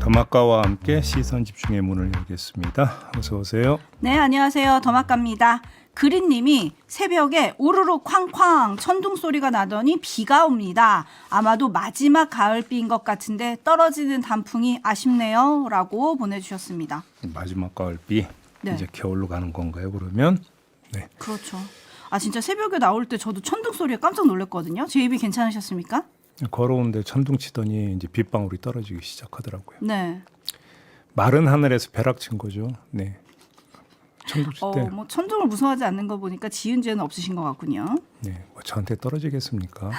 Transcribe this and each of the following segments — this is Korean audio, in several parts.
더마카와 함께 시선 집중의 문을 열겠습니다. 어서 오세요. 네, 안녕하세요. 더마카입니다. 그린님이 새벽에 우르르 쾅쾅 천둥 소리가 나더니 비가 옵니다. 아마도 마지막 가을비인 것 같은데 떨어지는 단풍이 아쉽네요. 라고 보내주셨습니다. 마지막 가을비. 네. 이제 겨울로 가는 건가요, 그러면? 네. 그렇죠. 아, 진짜 새벽에 나올 때 저도 천둥 소리에 깜짝 놀랐거든요. 제 입이 괜찮으셨습니까? 걸어오는데 천둥 치더니 이제 빗방울이 떨어지기 시작하더라고요. 네. 마른 하늘에서 벼락 친 거죠. 네. 천둥 칠 때. 뭐 천둥을 무서워하지 않는 거 보니까 지은 죄는 없으신 것 같군요. 네. 뭐 저한테 떨어지겠습니까?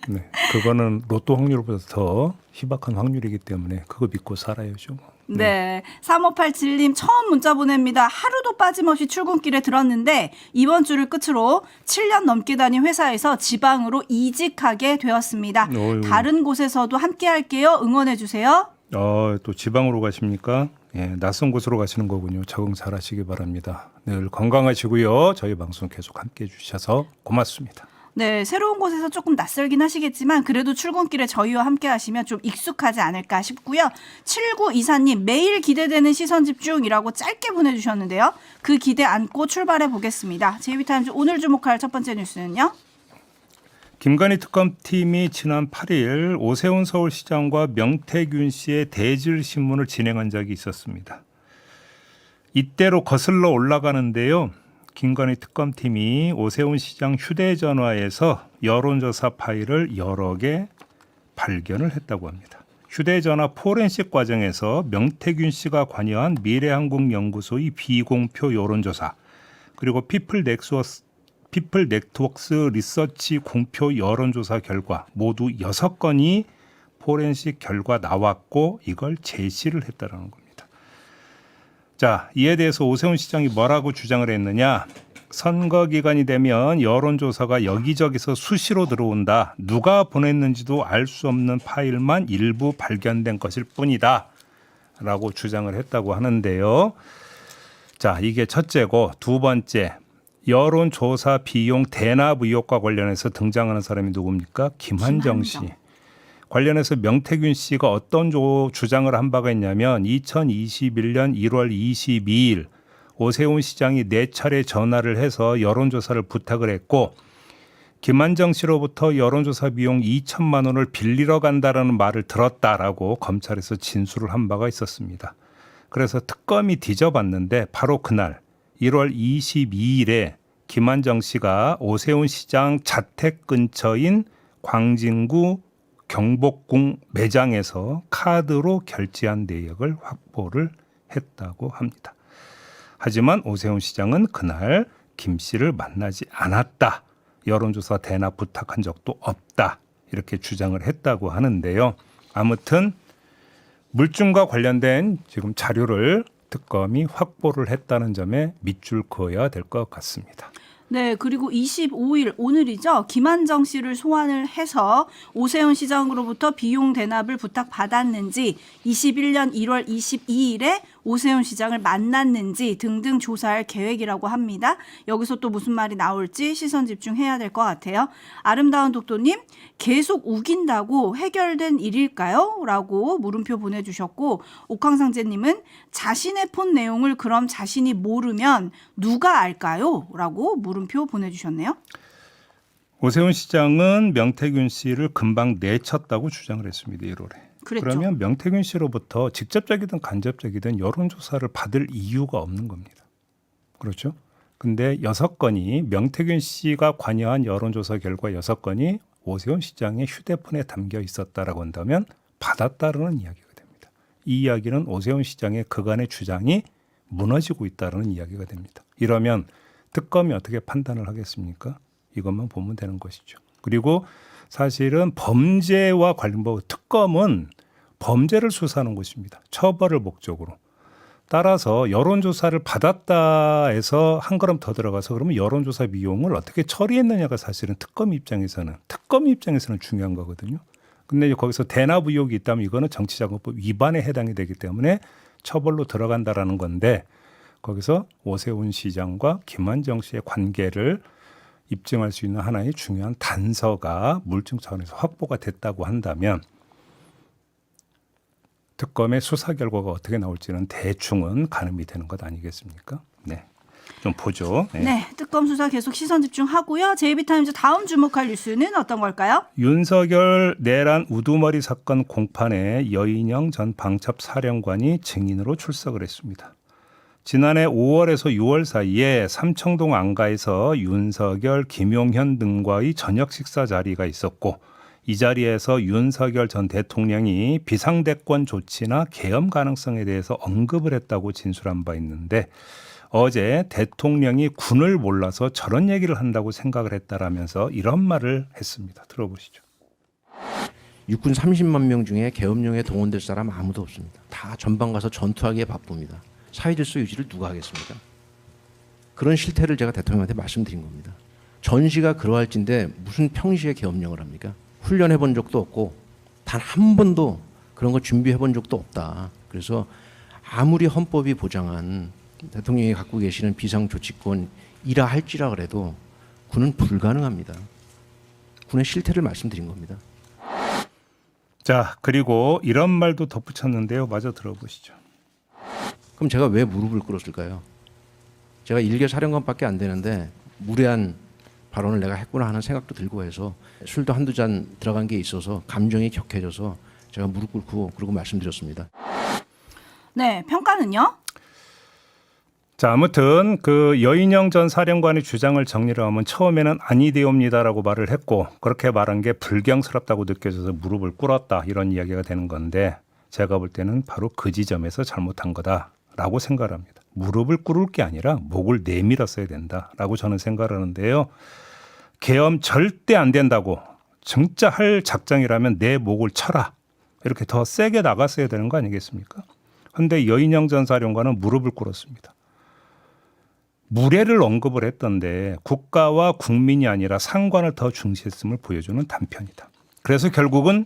네. 그거는 로또 확률보다 더 희박한 확률이기 때문에 그거 믿고 살아야죠. 네. 3587님 처음 문자 보냅니다. 하루도 빠짐없이 출근길에 들었는데 이번 주를 끝으로 7년 넘게 다닌 회사에서 지방으로 이직하게 되었습니다. 어휴. 다른 곳에서도 함께 할게요. 응원해 주세요. 또 지방으로 가십니까? 예, 낯선 곳으로 가시는 거군요. 적응 잘하시기 바랍니다. 늘 건강하시고요. 저희 방송 계속 함께해 주셔서 고맙습니다. 네, 새로운 곳에서 조금 낯설긴 하시겠지만 그래도 출근길에 저희와 함께 하시면 좀 익숙하지 않을까 싶고요. 7924님 매일 기대되는 시선집중이라고 짧게 보내주셨는데요. 그 기대 안고 출발해 보겠습니다. JB타임즈 오늘 주목할 첫 번째 뉴스는요. 김건희 특검팀이 지난 8일 오세훈 서울시장과 명태균 씨의 대질 신문을 진행한 적이 있었습니다. 이때로 거슬러 올라가는데요. 김건희 특검팀이 오세훈 시장 휴대전화에서 여론조사 파일을 여러 개 발견을 했다고 합니다. 휴대전화 포렌식 과정에서 명태균 씨가 관여한 미래한국연구소의 비공표 여론조사 그리고 피플네트워크스 리서치 공표 여론조사 결과 모두 6건이 포렌식 결과 나왔고 이걸 제시를 했다는 겁니다. 자, 이에 대해서 오세훈 시장이 뭐라고 주장을 했느냐. 선거 기간이 되면 여론조사가 여기저기서 수시로 들어온다. 누가 보냈는지도 알 수 없는 파일만 일부 발견된 것일 뿐이다. 라고 주장을 했다고 하는데요. 자, 이게 첫째고 두 번째. 여론조사 비용 대납 의혹과 관련해서 등장하는 사람이 누굽니까? 김한정 씨. 관련해서 명태균 씨가 어떤 주장을 한 바가 있냐면 2021년 1월 22일 오세훈 시장이 4차례 전화를 해서 여론조사를 부탁을 했고 김한정 씨로부터 여론조사 비용 2천만 원을 빌리러 간다라는 말을 들었다라고 검찰에서 진술을 한 바가 있었습니다. 그래서 특검이 뒤져봤는데 바로 그날 1월 22일에 김한정 씨가 오세훈 시장 자택 근처인 광진구 경복궁 매장에서 카드로 결제한 내역을 확보를 했다고 합니다. 하지만 오세훈 시장은 그날 김 씨를 만나지 않았다. 여론조사 대납 부탁한 적도 없다. 이렇게 주장을 했다고 하는데요. 아무튼 물증과 관련된 지금 자료를 특검이 확보를 했다는 점에 밑줄 그어야 될 것 같습니다. 네, 그리고 25일 오늘이죠. 김한정 씨를 소환을 해서 오세훈 시장으로부터 비용 대납을 부탁받았는지 21년 1월 22일에 오세훈 시장을 만났는지 등등 조사할 계획이라고 합니다. 여기서 또 무슨 말이 나올지 시선 집중해야 될 것 같아요. 아름다운 독도님 계속 우긴다고 해결된 일일까요? 라고 물음표 보내주셨고 옥황상제님은 자신의 폰 내용을 그럼 자신이 모르면 누가 알까요? 라고 물음표 보내주셨네요. 오세훈 시장은 명태균 씨를 금방 내쳤다고 주장을 했습니다. 1월에. 그랬죠. 그러면 명태균 씨로부터 직접적이든 간접적이든 여론조사를 받을 이유가 없는 겁니다. 그렇죠? 근데 6건이 명태균 씨가 관여한 여론조사 결과 6건이 오세훈 시장의 휴대폰에 담겨 있었다라고 한다면 받았다라는 이야기가 됩니다. 이 이야기는 오세훈 시장의 그간의 주장이 무너지고 있다는 이야기가 됩니다. 이러면 특검이 어떻게 판단을 하겠습니까? 이것만 보면 되는 것이죠. 그리고 사실은 범죄와 관련 특검은 범죄를 수사하는 것입니다. 처벌을 목적으로. 따라서 여론조사를 받았다 해서 한 걸음 더 들어가서 그러면 여론조사 비용을 어떻게 처리했느냐가 사실은 특검 입장에서는 중요한 거거든요. 근데 거기서 대납 의혹이 있다면 이거는 정치자금법 위반에 해당이 되기 때문에 처벌로 들어간다라는 건데 거기서 오세훈 시장과 김한정 씨의 관계를 입증할 수 있는 하나의 중요한 단서가 물증 차원에서 확보가 됐다고 한다면 특검의 수사 결과가 어떻게 나올지는 대충은 가늠이 되는 것 아니겠습니까? 네. 좀 보죠. 네. 네, 특검 수사 계속 시선 집중하고요. JB타임즈 다음 주목할 뉴스는 어떤 걸까요? 윤석열 내란 우두머리 사건 공판에 여인영 전 방첩사령관이 증인으로 출석을 했습니다. 지난해 5월에서 6월 사이에 삼청동 안가에서 윤석열, 김용현 등과의 저녁 식사 자리가 있었고 이 자리에서 윤석열 전 대통령이 비상대권 조치나 계엄 가능성에 대해서 언급을 했다고 진술한 바 있는데 어제 대통령이 군을 몰라서 저런 얘기를 한다고 생각을 했다라면서 이런 말을 했습니다. 들어보시죠. 육군 30만 명 중에 계엄령에 동원될 사람 아무도 없습니다. 다 전방 가서 전투하기에 바쁩니다. 사회질서 유지를 누가 하겠습니까? 그런 실태를 제가 대통령한테 말씀드린 겁니다. 전시가 그러할진데 무슨 평시에 계엄령을 합니까? 훈련해 본 적도 없고 단 한 번도 그런 거 준비해 본 적도 없다. 그래서 아무리 헌법이 보장한 대통령이 갖고 계시는 비상조치권이라 할지라 그래도 군은 불가능합니다. 군의 실태를 말씀드린 겁니다. 자, 그리고 이런 말도 덧붙였는데요. 마저 들어보시죠. 그럼 제가 왜 무릎을 꿇었을까요? 제가 일개 사령관밖에 안 되는데 무례한 발언을 내가 했구나 하는 생각도 들고 해서 술도 한두 잔 들어간 게 있어서 감정이 격해져서 제가 무릎 꿇고 그러고 말씀드렸습니다. 네, 평가는요? 자, 아무튼 그 여인영 전 사령관의 주장을 정리를 하면 처음에는 아니되옵니다라고 말을 했고 그렇게 말한 게 불경스럽다고 느껴져서 무릎을 꿇었다 이런 이야기가 되는 건데 제가 볼 때는 바로 그 지점에서 잘못한 거다라고 생각을 합니다. 무릎을 꿇을 게 아니라 목을 내밀었어야 된다라고 저는 생각을 하는데요. 계엄 절대 안 된다고 진짜 할 작정이라면 내 목을 쳐라. 이렇게 더 세게 나갔어야 되는 거 아니겠습니까? 그런데 여인영 전 사령관은 무릎을 꿇었습니다. 무례를 언급을 했던데 국가와 국민이 아니라 상관을 더 중시했음을 보여주는 단편이다. 그래서 결국은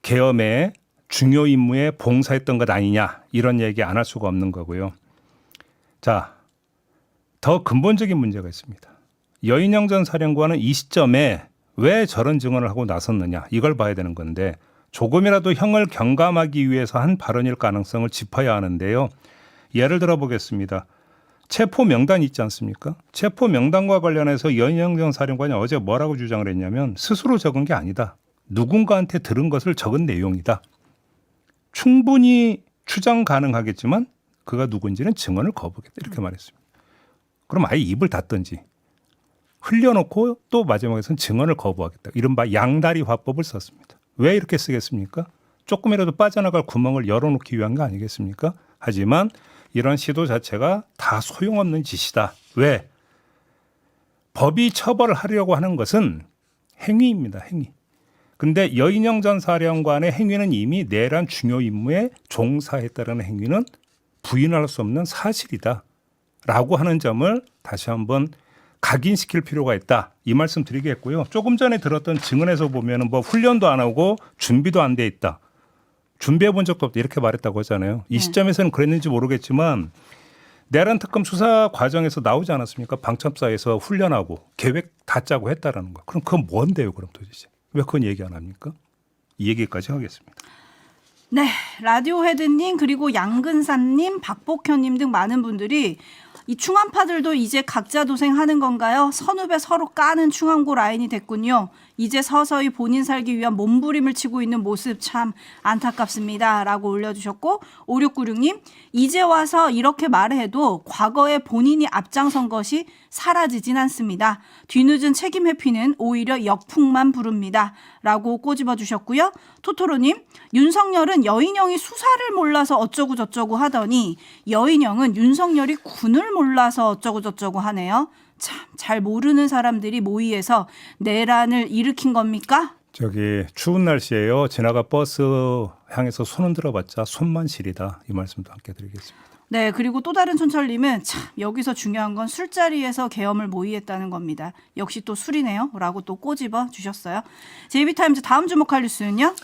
계엄의 중요 임무에 봉사했던 것 아니냐 이런 얘기 안 할 수가 없는 거고요. 자, 더 근본적인 문제가 있습니다. 여인영 전 사령관은 이 시점에 왜 저런 증언을 하고 나섰느냐 이걸 봐야 되는 건데 조금이라도 형을 경감하기 위해서 한 발언일 가능성을 짚어야 하는데요. 예를 들어 보겠습니다. 체포 명단 있지 않습니까? 체포 명단과 관련해서 여인영 전 사령관이 어제 뭐라고 주장을 했냐면 스스로 적은 게 아니다. 누군가한테 들은 것을 적은 내용이다. 충분히 추정 가능하겠지만 그가 누군지는 증언을 거부하겠다. 이렇게 말했습니다. 그럼 아예 입을 닫든지 흘려놓고 또 마지막에서는 증언을 거부하겠다. 이른바 양다리 화법을 썼습니다. 왜 이렇게 쓰겠습니까? 조금이라도 빠져나갈 구멍을 열어놓기 위한 거 아니겠습니까? 하지만 이런 시도 자체가 다 소용없는 짓이다. 왜? 법이 처벌을 하려고 하는 것은 행위입니다. 행위. 근데 여인영 전 사령관의 행위는 이미 내란 중요 임무에 종사했다는 행위는 부인할 수 없는 사실이다. 라고 하는 점을 다시 한번 각인시킬 필요가 있다. 이 말씀 드리겠고요. 조금 전에 들었던 증언에서 보면 뭐 훈련도 안 하고 준비도 안 돼 있다. 준비해 본 적도 없다. 이렇게 말했다고 하잖아요. 이 시점에서는 그랬는지 모르겠지만 내란 특검 수사 과정에서 나오지 않았습니까? 방첩사에서 훈련하고 계획 다 짜고 했다라는 거. 그럼 그건 뭔데요? 그럼 도대체. 왜 그건 얘기 안 합니까? 이 얘기까지 하겠습니다. 네, 라디오 헤드님 그리고 양근삼님, 박복현님 등 많은 분들이 이 충암파들도 이제 각자 도생하는 건가요? 선후배 서로 까는 충암고 라인이 됐군요. 이제 서서히 본인 살기 위한 몸부림을 치고 있는 모습 참 안타깝습니다. 라고 올려주셨고 5696님 이제 와서 이렇게 말해도 과거에 본인이 앞장선 것이 사라지진 않습니다. 뒤늦은 책임 회피는 오히려 역풍만 부릅니다. 라고 꼬집어 주셨고요. 토토로님 윤석열은 여인영이 수사를 몰라서 어쩌고 저쩌고 하더니 여인영은 윤석열이 군을 몰라서 어쩌고 저쩌고 하네요. 참 잘 모르는 사람들이 모의해서 내란을 일으킨 겁니까? 저기 추운 날씨에요. 지나가 버스 향해서 손 흔들어봤자 손만 시리다. 이 말씀도 함께 드리겠습니다. 네, 그리고 또 다른 촌철님은 참 여기서 중요한 건 술자리에서 계엄을 모의했다는 겁니다. 역시 또 술이네요. 라고 또 꼬집어 주셨어요. JB타임즈 다음 주목할 뉴스는요?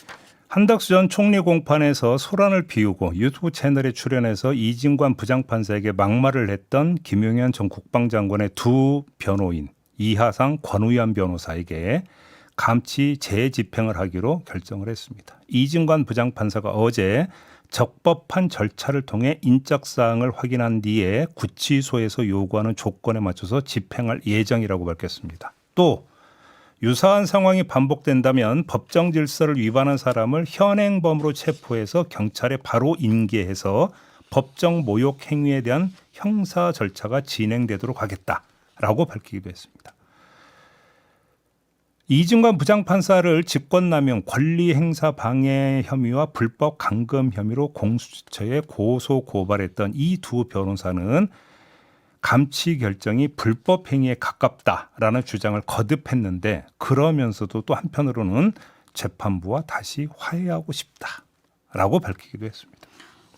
한덕수 전 총리 공판에서 소란을 피우고 유튜브 채널에 출연해서 이진관 부장판사에게 막말을 했던 김용현 전 국방장관의 두 변호인 이하상 권우현 변호사에게 감치 재집행을 하기로 결정을 했습니다. 이진관 부장판사가 어제 적법한 절차를 통해 인적사항을 확인한 뒤에 구치소에서 요구하는 조건에 맞춰서 집행할 예정이라고 밝혔습니다. 또 유사한 상황이 반복된다면 법정 질서를 위반한 사람을 현행범으로 체포해서 경찰에 바로 인계해서 법정 모욕 행위에 대한 형사 절차가 진행되도록 하겠다라고 밝히기도 했습니다. 이진관 부장판사를 직권남용, 권리행사 방해 혐의와 불법 감금 혐의로 공수처에 고소 고발했던 이 두 변호사는 감치 결정이 불법 행위에 가깝다라는 주장을 거듭했는데 그러면서도 또 한편으로는 재판부와 다시 화해하고 싶다라고 밝히기도 했습니다.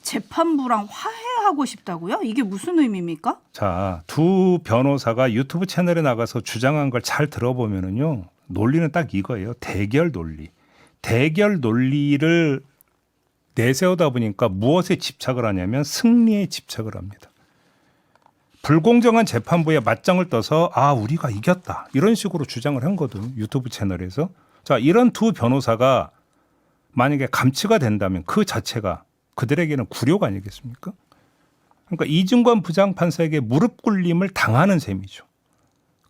재판부랑 화해하고 싶다고요? 이게 무슨 의미입니까? 자, 두 변호사가 유튜브 채널에 나가서 주장한 걸 잘 들어보면은요. 논리는 딱 이거예요. 대결 논리. 대결 논리를 내세우다 보니까 무엇에 집착을 하냐면 승리에 집착을 합니다. 불공정한 재판부에 맞짱을 떠서 우리가 이겼다. 이런 식으로 주장을 한 거든 유튜브 채널에서. 자, 이런 두 변호사가 만약에 감치가 된다면 그 자체가 그들에게는 굴욕 아니겠습니까? 그러니까 이진관 부장판사에게 무릎 꿇림을 당하는 셈이죠.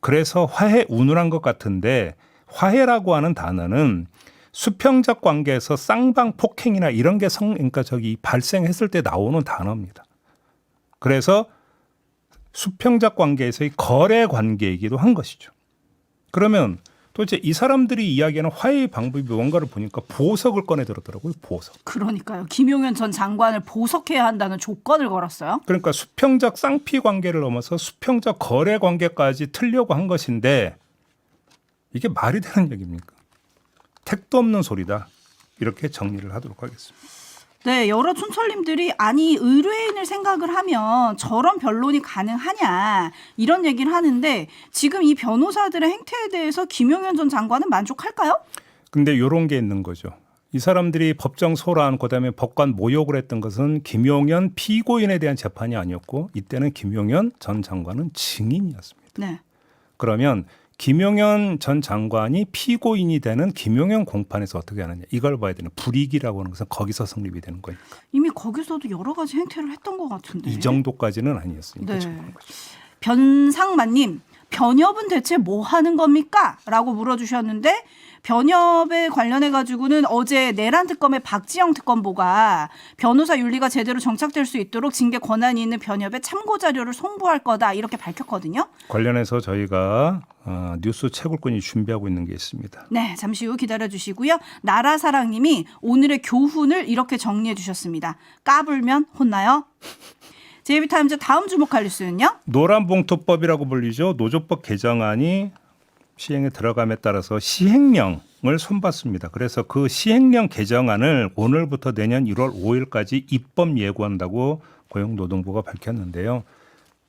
그래서 화해 운운한 것 같은데 화해라고 하는 단어는 수평적 관계에서 쌍방 폭행이나 이런 게 발생했을 때 나오는 단어입니다. 그래서 수평적 관계에서의 거래 관계이기도 한 것이죠. 그러면 도대체 이 사람들이 이야기하는 화해의 방법이 뭔가를 보니까 보석을 꺼내 들었더라고요. 보석. 그러니까요. 김용현 전 장관을 보석해야 한다는 조건을 걸었어요. 그러니까 수평적 쌍피 관계를 넘어서 수평적 거래 관계까지 틀려고 한 것인데 이게 말이 되는 얘기입니까? 택도 없는 소리다. 이렇게 정리를 하도록 하겠습니다. 네, 여러 촌철님들이 아니 의뢰인을 생각을 하면 저런 변론이 가능하냐 이런 얘기를 하는데 지금 이 변호사들의 행태에 대해서 김용현 전 장관은 만족할까요? 근데 이런 게 있는 거죠. 이 사람들이 법정 소란 그다음에 법관 모욕을 했던 것은 김용현 피고인에 대한 재판이 아니었고 이때는 김용현 전 장관은 증인이었습니다. 네. 그러면 김용현 전 장관이 피고인이 되는 김용현 공판에서 어떻게 하느냐 이걸 봐야 되는 불이익이라고 하는 것은 거기서 성립이 되는 거니까. 이미 거기서도 여러 가지 행태를 했던 것 같은데. 이 정도까지는 아니었으니까. 네. 지금 거죠. 변상만님, 변협은 대체 뭐 하는 겁니까? 라고 물어주셨는데 변협에 관련해 가지고는 어제 내란 특검의 박지영 특검보가 변호사 윤리가 제대로 정착될 수 있도록 징계 권한이 있는 변협에 참고 자료를 송부할 거다 이렇게 밝혔거든요. 관련해서 저희가 뉴스 채굴꾼이 준비하고 있는 게 있습니다. 네, 잠시 후 기다려주시고요. 나라사랑님이 오늘의 교훈을 이렇게 정리해 주셨습니다. 까불면 혼나요? JB타임즈 다음 주목할 뉴스는요? 노란봉투법이라고 불리죠. 노조법 개정안이 시행에 들어감에 따라서 시행령을 손봤습니다. 그래서 그 시행령 개정안을 오늘부터 내년 1월 5일까지 입법 예고한다고 고용노동부가 밝혔는데요.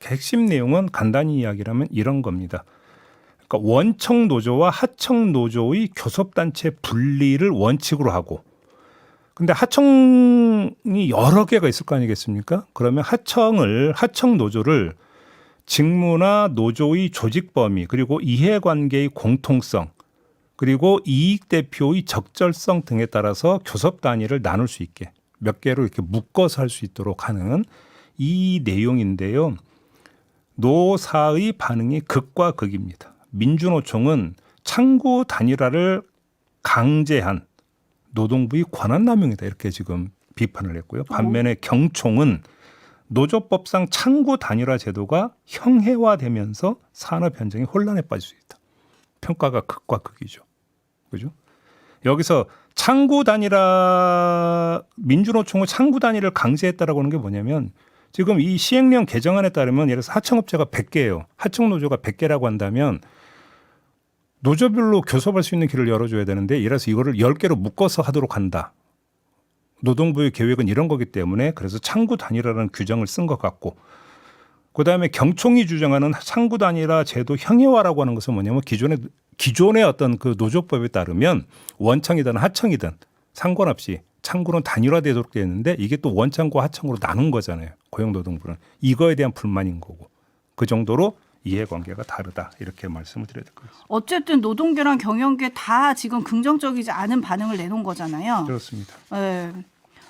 핵심 내용은 간단히 이야기하면 이런 겁니다. 그러니까 원청 노조와 하청 노조의 교섭단체 분리를 원칙으로 하고 근데 하청이 여러 개가 있을 거 아니겠습니까? 그러면 하청 노조를 직무나 노조의 조직 범위 그리고 이해관계의 공통성 그리고 이익 대표의 적절성 등에 따라서 교섭 단위를 나눌 수 있게 몇 개로 이렇게 묶어서 할 수 있도록 하는 이 내용인데요. 노사의 반응이 극과 극입니다. 민주노총은 창구 단일화를 강제한 노동부의 권한남용이다 이렇게 지금 비판을 했고요. 반면에 경총은 노조법상 창구 단일화 제도가 형해화되면서 산업 현장이 혼란에 빠질 수 있다. 평가가 극과 극이죠. 그죠? 여기서 창구 단일화 민주노총은 창구 단일화를 강제했다라고 하는 게 뭐냐면 지금 이 시행령 개정안에 따르면 예를 들어서 하청업체가 100개예요. 하청 노조가 100개라고 한다면 노조별로 교섭할 수 있는 길을 열어줘야 되는데 예를 들어서 이거를 10개로 묶어서 하도록 한다. 노동부의 계획은 이런 거기 때문에 그래서 창구 단일화라는 규정을 쓴 것 같고 그다음에 경총이 주장하는 창구 단일화 제도 형해화라고 하는 것은 뭐냐면 기존의 어떤 그 노조법에 따르면 원청이든 하청이든 상관없이 창구는 단일화되도록 되어 있는데 이게 또 원청과 하청으로 나눈 거잖아요. 고용노동부는. 이거에 대한 불만인 거고 그 정도로 이해관계가 다르다 이렇게 말씀을 드려야 될 것 같습니다. 어쨌든 노동계랑 경영계 다 지금 긍정적이지 않은 반응을 내놓은 거잖아요. 그렇습니다. 네,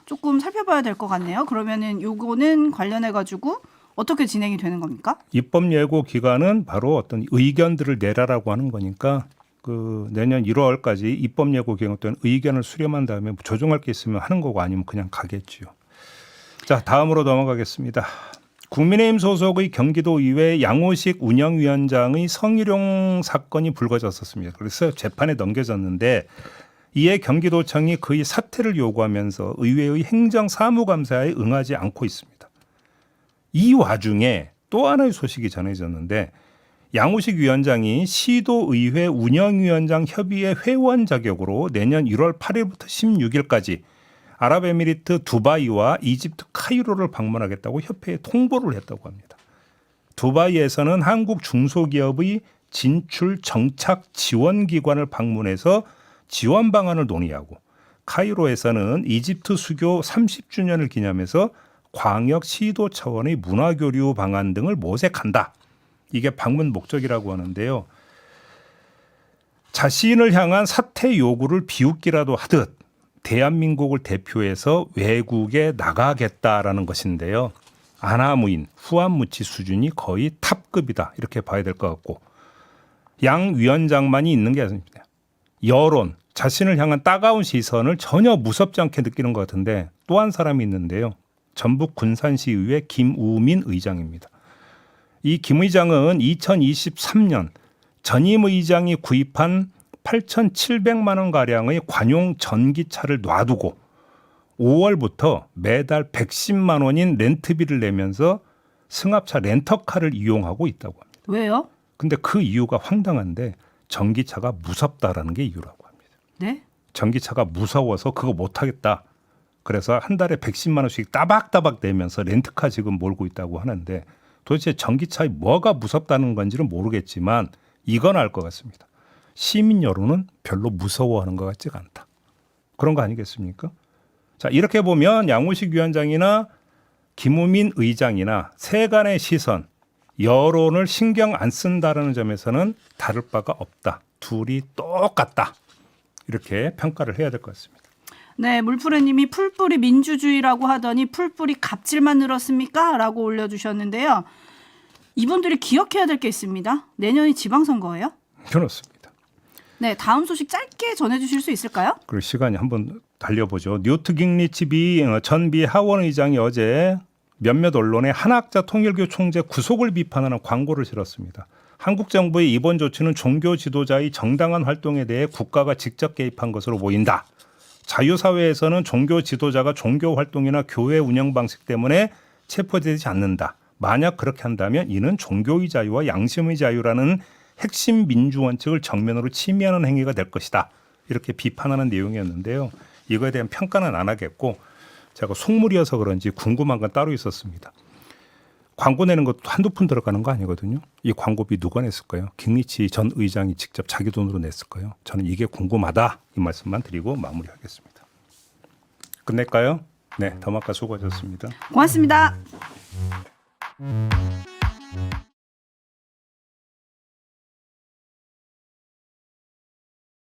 조금 살펴봐야 될 것 같네요. 그러면은 요거는 관련해 가지고 어떻게 진행이 되는 겁니까? 입법 예고 기간은 바로 어떤 의견들을 내라라고 하는 거니까 그 내년 1월까지 입법 예고 기간 동안 의견을 수렴한 다음에 조정할 게 있으면 하는 거고 아니면 그냥 가겠지요. 자, 다음으로 넘어가겠습니다. 국민의힘 소속의 경기도의회 양호식 운영위원장의 성희롱 사건이 불거졌었습니다. 그래서 재판에 넘겨졌는데 이에 경기도청이 그의 사퇴를 요구하면서 의회의 행정사무감사에 응하지 않고 있습니다. 이 와중에 또 하나의 소식이 전해졌는데 양호식 위원장이 시도의회 운영위원장 협의회 회원 자격으로 내년 1월 8일부터 16일까지 아랍에미리트 두바이와 이집트 카이로를 방문하겠다고 협회에 통보를 했다고 합니다. 두바이에서는 한국 중소기업의 진출 정착 지원 기관을 방문해서 지원 방안을 논의하고 카이로에서는 이집트 수교 30주년을 기념해서 광역 시도 차원의 문화교류 방안 등을 모색한다. 이게 방문 목적이라고 하는데요. 자신을 향한 사퇴 요구를 비웃기라도 하듯 대한민국을 대표해서 외국에 나가겠다라는 것인데요. 아나무인, 후안무치 수준이 거의 탑급이다. 이렇게 봐야 될 것 같고 양 위원장만이 있는 게 아닙니다. 여론, 자신을 향한 따가운 시선을 전혀 무섭지 않게 느끼는 것 같은데 또 한 사람이 있는데요. 전북 군산시의회 김우민 의장입니다. 이 김 의장은 2023년 전임 의장이 구입한 8,700만 원 가량의 관용 전기차를 놔두고 5월부터 매달 110만 원인 렌트비를 내면서 승합차 렌터카를 이용하고 있다고 합니다. 왜요? 근데 그 이유가 황당한데 전기차가 무섭다라는 게 이유라고 합니다. 네? 전기차가 무서워서 그거 못하겠다. 그래서 한 달에 110만 원씩 따박따박 내면서 렌트카 지금 몰고 있다고 하는데 도대체 전기차에 뭐가 무섭다는 건지는 모르겠지만 이건 알 것 같습니다. 시민 여론은 별로 무서워하는 것 같지가 않다. 그런 거 아니겠습니까? 자, 이렇게 보면 양호식 위원장이나 김우민 의장이나 세간의 시선, 여론을 신경 안 쓴다는 점에서는 다를 바가 없다. 둘이 똑같다. 이렇게 평가를 해야 될 것 같습니다. 네, 물프레님이 풀뿌리 민주주의라고 하더니 풀뿌리 갑질만 늘었습니까? 라고 올려주셨는데요. 이분들이 기억해야 될 게 있습니다. 내년이 지방선거예요? 그렇습니다. 네, 다음 소식 짧게 전해주실 수 있을까요? 그리고 시간이 한번 달려보죠. 뉴트 깅리치 전 하원 의장이 어제 몇몇 언론에 한학자 통일교 총재 구속을 비판하는 광고를 실었습니다. 한국 정부의 이번 조치는 종교 지도자의 정당한 활동에 대해 국가가 직접 개입한 것으로 보인다. 자유사회에서는 종교 지도자가 종교 활동이나 교회 운영 방식 때문에 체포되지 않는다. 만약 그렇게 한다면 이는 종교의 자유와 양심의 자유라는 핵심 민주 원칙을 정면으로 침해하는 행위가 될 것이다. 이렇게 비판하는 내용이었는데요. 이거에 대한 평가는 안 하겠고 제가 속물이어서 그런지 궁금한 건 따로 있었습니다. 광고 내는 것도 한두 푼 들어가는 거 아니거든요. 이 광고비 누가 냈을까요? 깅리치 전 의장이 직접 자기 돈으로 냈을까요? 저는 이게 궁금하다. 이 말씀만 드리고 마무리하겠습니다. 끝낼까요? 네, 더마카 수고하셨습니다. 고맙습니다.